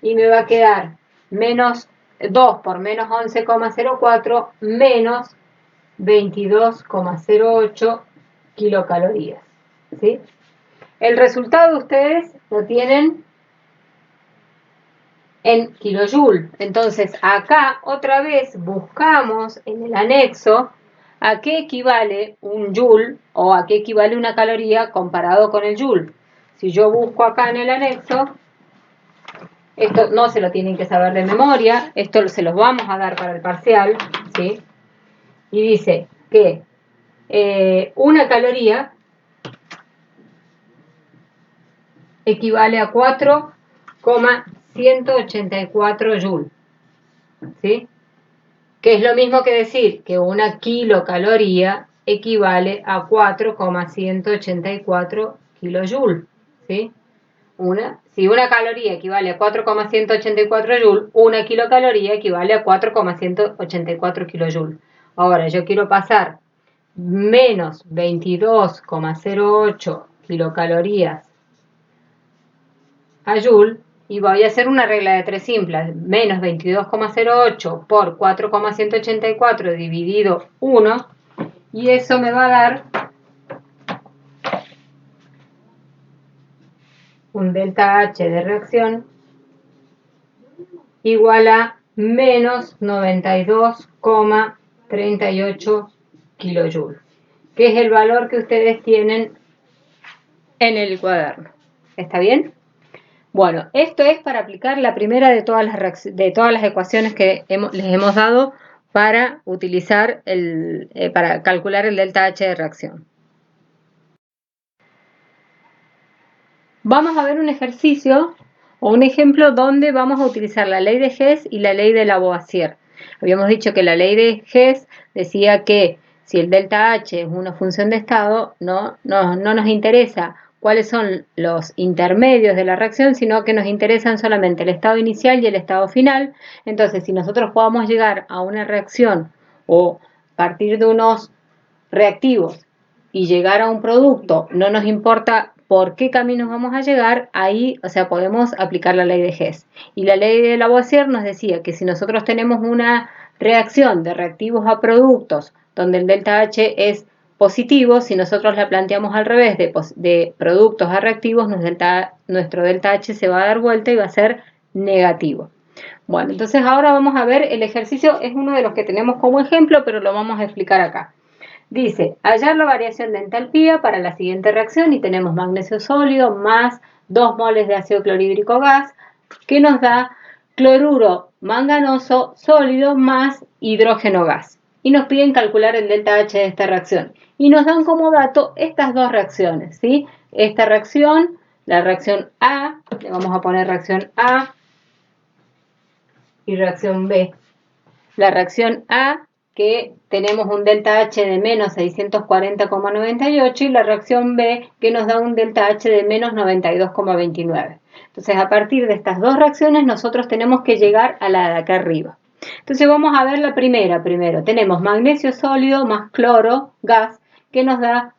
y me va a quedar menos 2 por menos 11,04 menos 22,08 kilocalorías. ¿Sí? El resultado ustedes lo tienen en kilojoule. Entonces acá otra vez buscamos en el anexo a qué equivale un joule o a qué equivale una caloría comparado con el joule. Si yo busco acá en el anexo, esto no se lo tienen que saber de memoria, esto se los vamos a dar para el parcial, ¿sí? Y dice que una caloría equivale a 4,184 joules, ¿sí? Que es lo mismo que decir que una kilocaloría equivale a 4,184 kilojoules, ¿sí? Si una caloría equivale a 4,184 joules, una kilocaloría equivale a 4,184 kilojoules. Ahora, yo quiero pasar menos 22,08 kilocalorías a joule y voy a hacer una regla de 3 simples, menos 22,08 por 4,184 dividido 1, y eso me va a dar un delta H de reacción igual a menos 92,38 kilojoules, que es el valor que ustedes tienen en el cuaderno. ¿Está bien? Bueno, esto es para aplicar la primera de todas las ecuaciones que les hemos dado para utilizar para calcular el delta H de reacción. Vamos a ver un ejercicio o un ejemplo donde vamos a utilizar la ley de Hess y la ley de Lavoisier. Habíamos dicho que la ley de Hess decía que si el delta H es una función de estado, no nos interesa cuáles son los intermedios de la reacción, sino que nos interesan solamente el estado inicial y el estado final. Entonces, si nosotros podamos llegar a una reacción o partir de unos reactivos y llegar a un producto, no nos importa por qué caminos vamos a llegar, ahí, o sea, podemos aplicar la ley de Hess. Y la ley de Lavoisier nos decía que si nosotros tenemos una reacción de reactivos a productos donde el delta H es positivo, si nosotros la planteamos al revés, de productos a reactivos, nuestro delta H se va a dar vuelta y va a ser negativo. Bueno, entonces ahora vamos a ver, el ejercicio es uno de los que tenemos como ejemplo, pero lo vamos a explicar acá. Dice, hallar la variación de entalpía para la siguiente reacción y tenemos magnesio sólido más 2 moles de ácido clorhídrico gas, que nos da cloruro manganoso sólido más hidrógeno gas. Y nos piden calcular el delta H de esta reacción. Y nos dan como dato estas dos reacciones, ¿sí? Esta reacción, la reacción A, le vamos a poner reacción A y reacción B. La reacción A, que tenemos un delta H de menos 640,98 y la reacción B, que nos da un delta H de menos 92,29. Entonces, a partir de estas dos reacciones, nosotros tenemos que llegar a la de acá arriba. Entonces, vamos a ver la primera primero. Tenemos magnesio sólido más cloro, gas, que nos da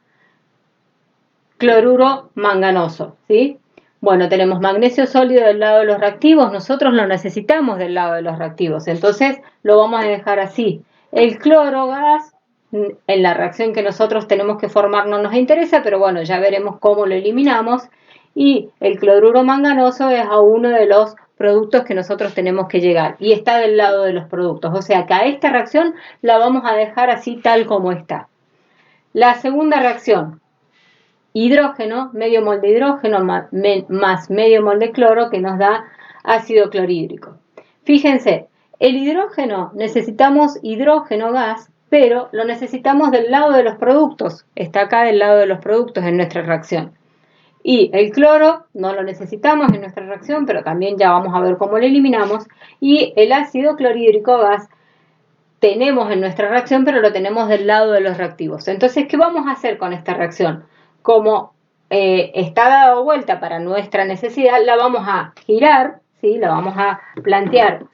cloruro manganoso, ¿sí? Bueno, tenemos magnesio sólido del lado de los reactivos, nosotros lo necesitamos del lado de los reactivos, entonces lo vamos a dejar así. El cloro gas, en la reacción que nosotros tenemos que formar no nos interesa, pero bueno, ya veremos cómo lo eliminamos. Y el cloruro manganoso es a uno de los productos que nosotros tenemos que llegar y está del lado de los productos. O sea que a esta reacción la vamos a dejar así tal como está. La segunda reacción, hidrógeno, medio mol de hidrógeno más medio mol de cloro que nos da ácido clorhídrico. Fíjense, el hidrógeno, necesitamos hidrógeno gas, pero lo necesitamos del lado de los productos, está acá del lado de los productos en nuestra reacción. Y el cloro no lo necesitamos en nuestra reacción, pero también ya vamos a ver cómo lo eliminamos. Y el ácido clorhídrico gas tenemos en nuestra reacción, pero lo tenemos del lado de los reactivos. Entonces, ¿qué vamos a hacer con esta reacción? Como está dado vuelta para nuestra necesidad, la vamos a girar, ¿sí? La vamos a plantear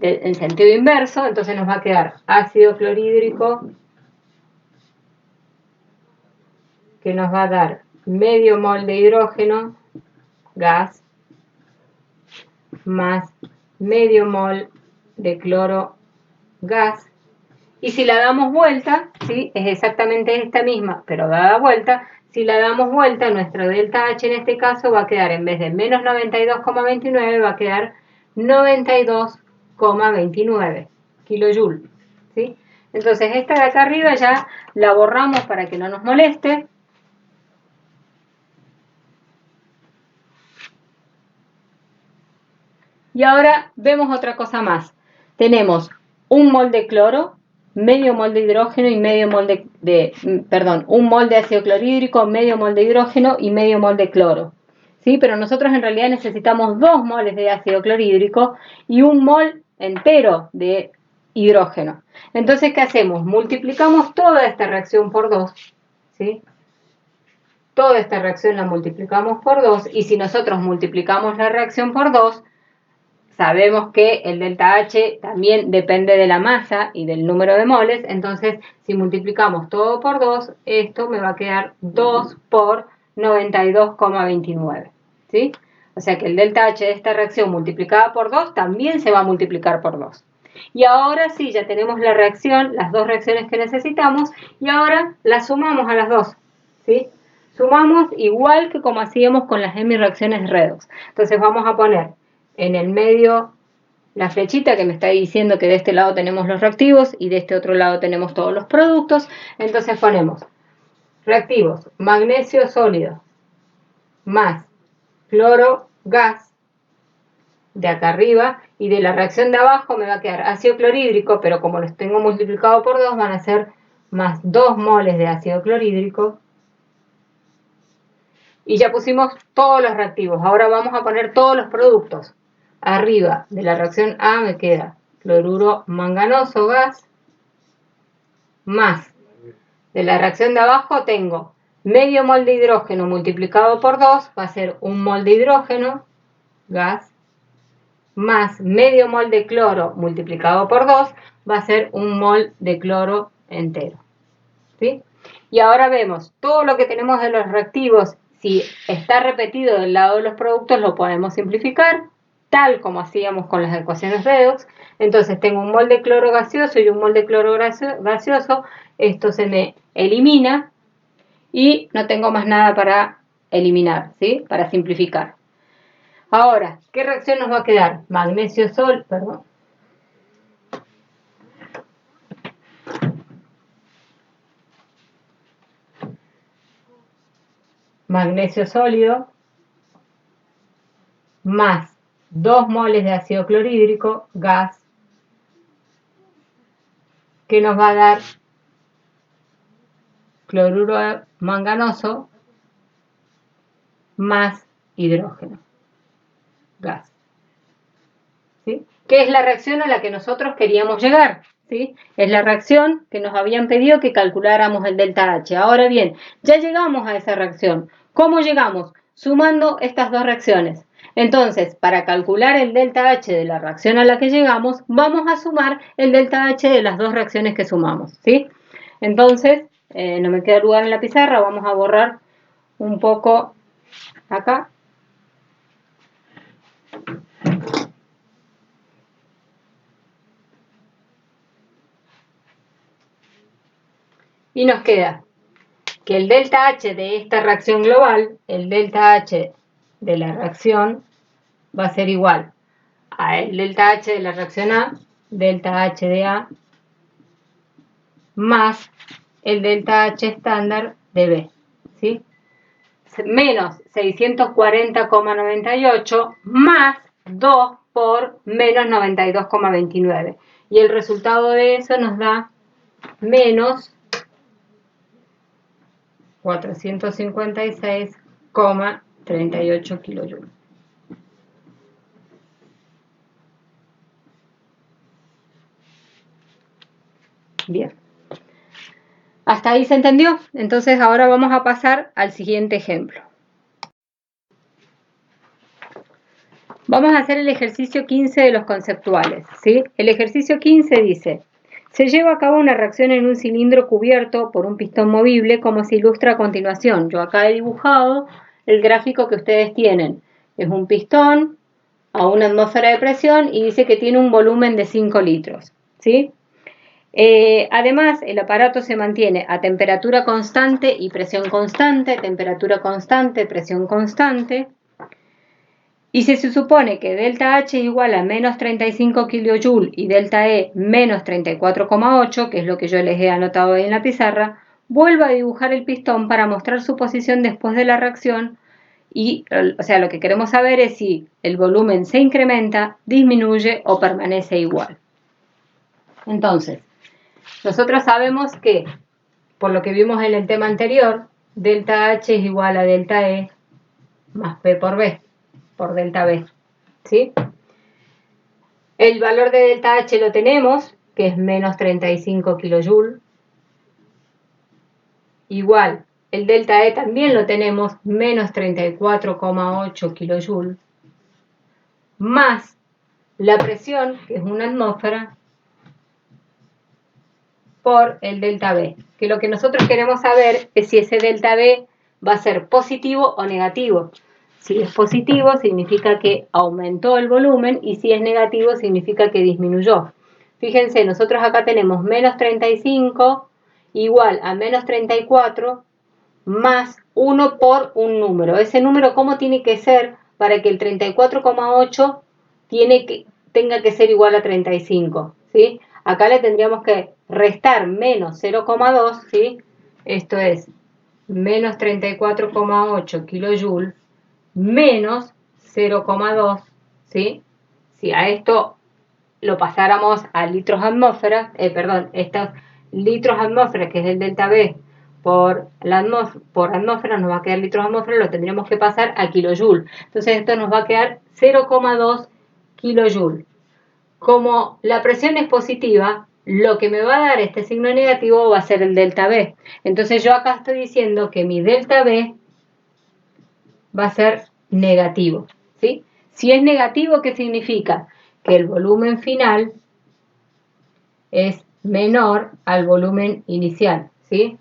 en sentido inverso, entonces nos va a quedar ácido clorhídrico que nos va a dar medio mol de hidrógeno, gas, más medio mol de cloro, gas. Y si la damos vuelta, ¿sí? Es exactamente esta misma, pero dada vuelta. Si la damos vuelta, nuestro delta H en este caso va a quedar, en vez de menos 92,29, va a quedar 92,29 kilojoule, ¿sí? Entonces esta de acá arriba ya la borramos para que no nos moleste. Y ahora vemos otra cosa más. Tenemos un mol de cloro, medio mol de hidrógeno y medio mol un mol de ácido clorhídrico, medio mol de hidrógeno y medio mol de cloro. ¿Sí? Pero nosotros en realidad necesitamos 2 moles de ácido clorhídrico y un mol entero de hidrógeno. Entonces, ¿qué hacemos? Multiplicamos toda esta reacción por 2, ¿sí? Toda esta reacción la multiplicamos por 2 y si nosotros multiplicamos la reacción por 2, sabemos que el delta H también depende de la masa y del número de moles, entonces si multiplicamos todo por 2, esto me va a quedar 2 por 92,29, ¿sí? O sea que el delta H de esta reacción multiplicada por 2 también se va a multiplicar por 2. Y ahora sí, ya tenemos la reacción, las dos reacciones que necesitamos, y ahora las sumamos a las dos, ¿sí? Sumamos igual que como hacíamos con las hemireacciones redox. Entonces vamos a poner en el medio la flechita que me está diciendo que de este lado tenemos los reactivos y de este otro lado tenemos todos los productos. Entonces ponemos reactivos, magnesio sólido más cloro gas de acá arriba, y de la reacción de abajo me va a quedar ácido clorhídrico, pero como los tengo multiplicado por 2 van a ser más 2 moles de ácido clorhídrico. Y ya pusimos todos los reactivos, ahora vamos a poner todos los productos. Arriba de la reacción A me queda cloruro manganoso gas, más de la reacción de abajo tengo medio mol de hidrógeno multiplicado por 2, va a ser un mol de hidrógeno gas, más medio mol de cloro multiplicado por 2, va a ser un mol de cloro entero, ¿sí? Y ahora vemos todo lo que tenemos de los reactivos. Si está repetido del lado de los productos, lo podemos simplificar, tal como hacíamos con las ecuaciones redox. Entonces tengo un mol de cloro gaseoso y un mol de cloro gaseoso. Esto se me elimina y no tengo más nada para eliminar, ¿sí? Para simplificar. Ahora, ¿qué reacción nos va a quedar? Magnesio sólido más 2 moles de ácido clorhídrico, gas, que nos va a dar cloruro manganoso más hidrógeno, gas. ¿Sí? ¿Qué es la reacción a la que nosotros queríamos llegar? ¿Sí? Es la reacción que nos habían pedido que calculáramos el delta H. Ahora bien, ya llegamos a esa reacción. ¿Cómo llegamos? Sumando estas dos reacciones. Entonces, para calcular el delta H de la reacción a la que llegamos, vamos a sumar el delta H de las dos reacciones que sumamos, ¿sí? Entonces, no me queda lugar en la pizarra, vamos a borrar un poco acá. Y nos queda que el delta H de esta reacción global, el delta H de la reacción, va a ser igual a el delta H de la reacción A, delta H de A, más el delta H estándar de B, ¿sí? Menos 640,98 más 2 por menos 92,29. Y el resultado de eso nos da menos 456,38 kilojoules. Bien. ¿Hasta ahí se entendió? Entonces ahora vamos a pasar al siguiente ejemplo. Vamos a hacer el ejercicio 15 de los conceptuales, ¿sí? El ejercicio 15 dice: se lleva a cabo una reacción en un cilindro cubierto por un pistón movible, como se ilustra a continuación. Yo acá he dibujado el gráfico que ustedes tienen. Es un pistón a una atmósfera de presión y dice que tiene un volumen de 5 litros, ¿sí? Además, el aparato se mantiene a temperatura constante y presión constante, temperatura constante, presión constante. Y si se supone que delta H es igual a menos 35 kJ y delta E menos 34,8, que es lo que yo les he anotado ahí en la pizarra, vuelvo a dibujar el pistón para mostrar su posición después de la reacción y, o sea, lo que queremos saber es si el volumen se incrementa, disminuye o permanece igual. Entonces, nosotros sabemos que, por lo que vimos en el tema anterior, delta H es igual a delta E más P por B, por delta B, ¿sí? El valor de delta H lo tenemos, que es menos 35 kJ. Igual, el delta E también lo tenemos, menos 34,8 kJ. Más la presión, que es una atmósfera, por el delta B. Que lo que nosotros queremos saber es si ese delta B va a ser positivo o negativo. Si es positivo, significa que aumentó el volumen, y si es negativo, significa que disminuyó. Fíjense, nosotros acá tenemos menos 35 igual a menos 34 más 1 por un número. Ese número, ¿cómo tiene que ser para que el 34,8 tenga que ser igual a 35? ¿Sí? Acá le tendríamos que restar menos 0,2, ¿sí? Esto es menos 34,8 kilojoules menos 0,2, ¿sí? Si a esto lo pasáramos a litros atmósfera, estos litros atmósfera, que es el delta B, por atmósfera, nos va a quedar litros atmósfera, lo tendríamos que pasar a kilojoules. Entonces esto nos va a quedar 0,2 kilojoules. Como la presión es positiva, lo que me va a dar este signo negativo va a ser el delta B. Entonces yo acá estoy diciendo que mi delta B va a ser negativo, ¿sí? Si es negativo, ¿qué significa? Que el volumen final es menor al volumen inicial, ¿sí?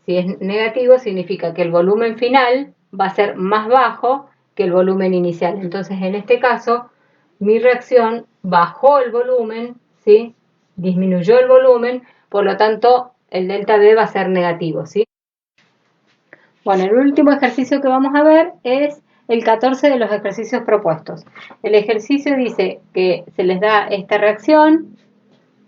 Si es negativo, significa que el volumen final va a ser más bajo que el volumen inicial. Entonces, en este caso, mi reacción bajó el volumen, ¿sí? Disminuyó el volumen, por lo tanto, el delta B va a ser negativo, ¿sí? Bueno, el último ejercicio que vamos a ver es el 14 de los ejercicios propuestos. El ejercicio dice que se les da esta reacción,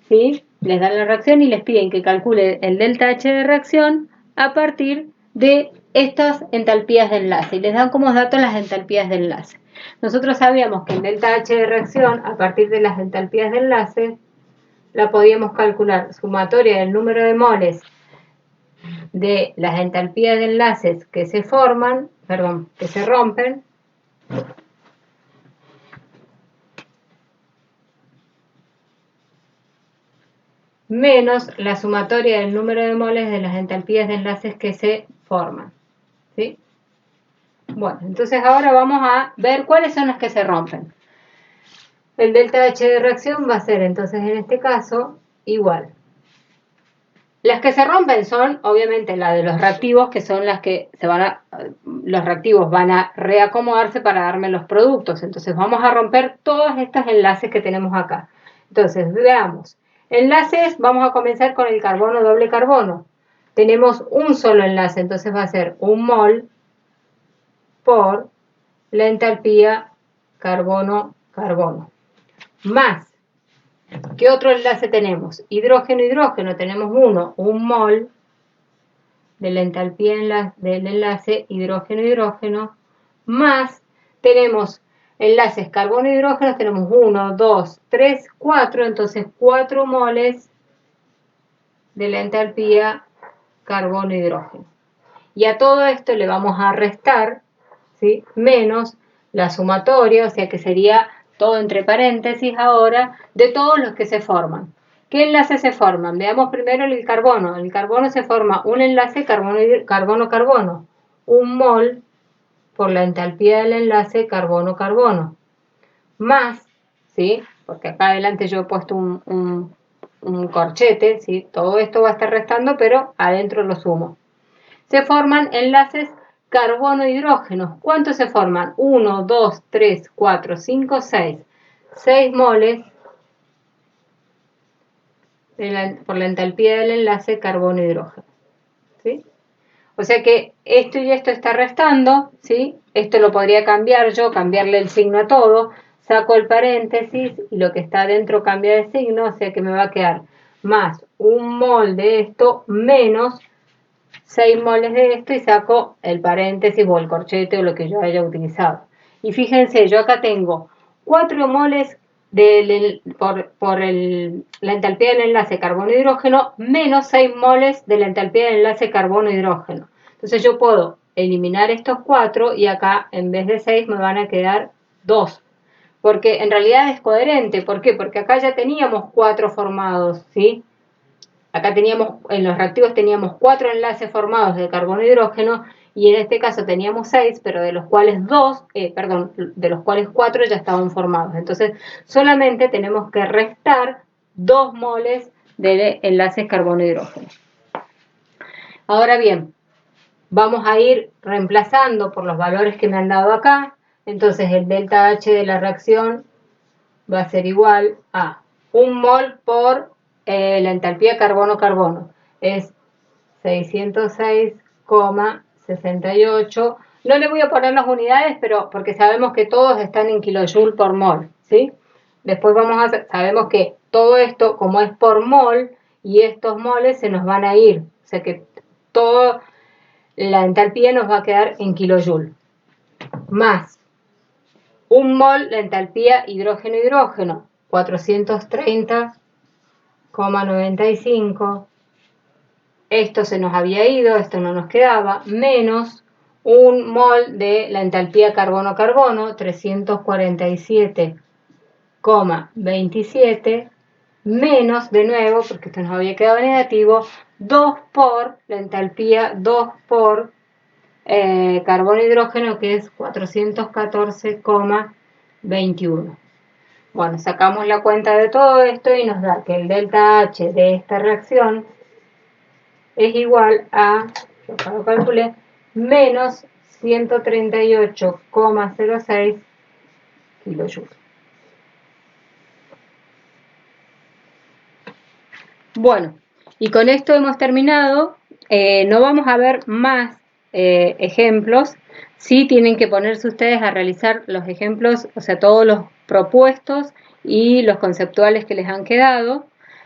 ¿sí? Les dan la reacción y les piden que calcule el delta H de reacción a partir de estas entalpías de enlace, y les dan como datos las entalpías de enlace. Nosotros sabíamos que el delta H de reacción, a partir de las entalpías de enlace, la podíamos calcular sumatoria del número de moles de las entalpías de enlaces que se forman, que se rompen, menos la sumatoria del número de moles de las entalpías de enlaces que se forman, ¿sí? Bueno, entonces ahora vamos a ver cuáles son las que se rompen. El delta H de reacción va a ser, entonces, en este caso, igual. Las que se rompen son, obviamente, las de los reactivos, que son las que los reactivos van a reacomodarse para darme los productos. Entonces vamos a romper todos estos enlaces que tenemos acá. Entonces, veamos. Enlaces, vamos a comenzar con el carbono doble carbono. Tenemos un solo enlace, entonces va a ser 1 mol por la entalpía carbono-carbono. más, ¿qué otro enlace tenemos? Hidrógeno, hidrógeno, tenemos uno, un mol de la entalpía del enlace hidrógeno, hidrógeno, más tenemos enlaces carbono-hidrógeno, tenemos 1, 2, 3, 4, entonces 4 moles de la entalpía carbono-hidrógeno. Y a todo esto le vamos a restar, ¿sí?, menos la sumatoria, o sea que sería todo entre paréntesis ahora, de todos los que se forman. ¿Qué enlaces se forman? Veamos primero el carbono. El carbono se forma un enlace carbono-carbono, un mol por la entalpía del enlace carbono-carbono, más, ¿sí?, porque acá adelante yo he puesto un corchete, ¿sí?, todo esto va a estar restando, pero adentro lo sumo. Se forman enlaces carbono-hidrógenos. ¿Cuántos se forman? 1, 2, 3, 4, 5, 6. 6 moles por la entalpía del enlace carbono-hidrógeno, ¿sí? O sea que esto y esto está restando, ¿sí? Esto lo podría cambiar yo, cambiarle el signo a todo, saco el paréntesis y lo que está adentro cambia de signo, o sea que me va a quedar más un mol de esto menos 6 moles de esto y saco el paréntesis o el corchete o lo que yo haya utilizado. Y fíjense, yo acá tengo 4 moles por la entalpía del enlace carbono-hidrógeno menos 6 moles de la entalpía del enlace carbono-hidrógeno. Entonces yo puedo eliminar estos 4 y acá en vez de 6 me van a quedar 2. Porque en realidad es coherente. ¿Por qué? Porque acá ya teníamos 4 formados, ¿sí? Acá teníamos, en los reactivos teníamos 4 enlaces formados de carbono e hidrógeno y en este caso teníamos 6, pero de los cuales 4 ya estaban formados. Entonces solamente tenemos que restar 2 moles de enlaces carbono e hidrógeno. Ahora bien, vamos a ir reemplazando por los valores que me han dado acá. Entonces el delta H de la reacción va a ser igual a 1 mol por la entalpía carbono-carbono. Es 606,68. No le voy a poner las unidades, pero porque sabemos que todos están en kilojoule por mol, ¿sí? Después sabemos que todo esto, como es por mol, y estos moles se nos van a ir. O sea que toda la entalpía nos va a quedar en kilojoule. Más 1 mol la entalpía hidrógeno-hidrógeno, 430,95. Esto se nos había ido, esto no nos quedaba, menos 1 mol de la entalpía carbono-carbono, 347,27, menos, de nuevo, porque esto nos había quedado negativo, 2 por la entalpía 2 por carbono-hidrógeno, que es 414,21. Bueno, sacamos la cuenta de todo esto y nos da que el delta H de esta reacción es igual a, yo acá lo calculé, menos 138,06 kilojoules. Bueno, y con esto hemos terminado. No vamos a ver más ejemplos. Sí tienen que ponerse ustedes a realizar los ejemplos, o sea, todos los propuestos y los conceptuales que les han quedado.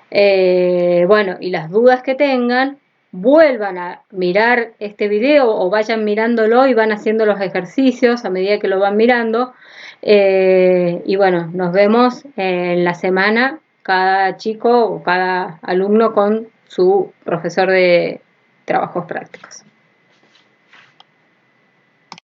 Bueno, y las dudas que tengan, vuelvan a mirar este video o vayan mirándolo y van haciendo los ejercicios a medida que lo van mirando. Y bueno, nos vemos en la semana, cada chico o cada alumno con su profesor de trabajos prácticos.